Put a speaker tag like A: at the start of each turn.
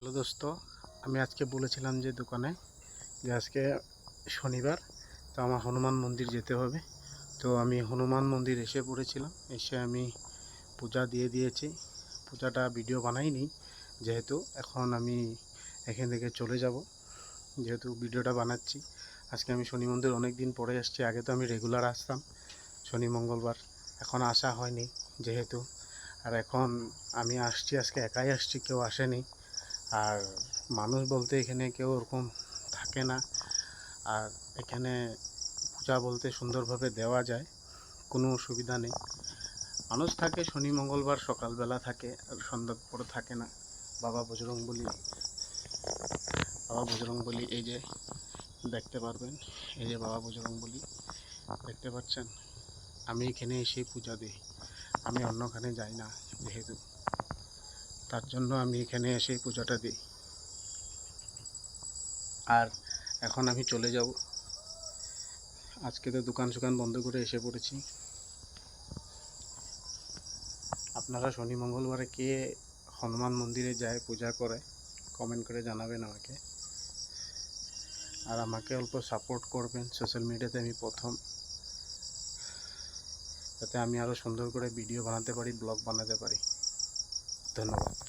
A: Hello দোস্ত, আমি আজকে বলেছিলাম যে দোকানে যে আজকে শনিবার, তো আমার হনুমান মন্দির যেতে হবে। তো আমি হনুমান মন্দির এসে পড়েছিলাম, এসে আমি পূজা দিয়ে দিয়েছি। পূজাটা ভিডিও বানাইনি, যেহেতু এখন আমি এখান থেকে চলে যাব, যেহেতু ভিডিওটা বানাচ্ছি। আজকে আমি শনি মন্দির অনেক দিন পরে আসছি। আগে তো আমি রেগুলার আসতাম শনি মঙ্গলবার, এখন আসা হয়নি যেহেতু। আর এখন আমি আসছি, আজকে একাই আসছি, কেউ আসেনি। আর মানুষ বলতে এখানে কেউ ওরকম থাকে না। আর এখানে পূজা বলতে সুন্দরভাবে দেওয়া যায়, কোনো অসুবিধা নেই। মানুষ থাকে শনি মঙ্গলবার, সকালবেলা থাকে আর সন্ধ্যার পরে থাকে না। বাবা বজরংবলী, এই যে দেখতে পারবেন, এই যে বাবা বজরংবলী দেখতে পাচ্ছেন। আমি এখানে এসেই পূজা দিই, আমি অন্যখানে যাই না যেহেতু, তার জন্য আমি এখানে এসেই পূজাটা দিই। আর এখন আমি চলে যাব, আজকে তো দোকান বন্ধ করে এসে পড়েছি। আপনারা শনি মঙ্গলবারে কে হনুমান মন্দিরে যায় পূজা করে কমেন্ট করে জানাবেন আমাকে। আর আমাকে অল্প সাপোর্ট করবেন, সোশ্যাল মিডিয়াতে আমি প্রথম, যাতে আমি আরও সুন্দর করে ভিডিও বানাতে পারি, ব্লগ বানাতে পারি। ধন্যবাদ।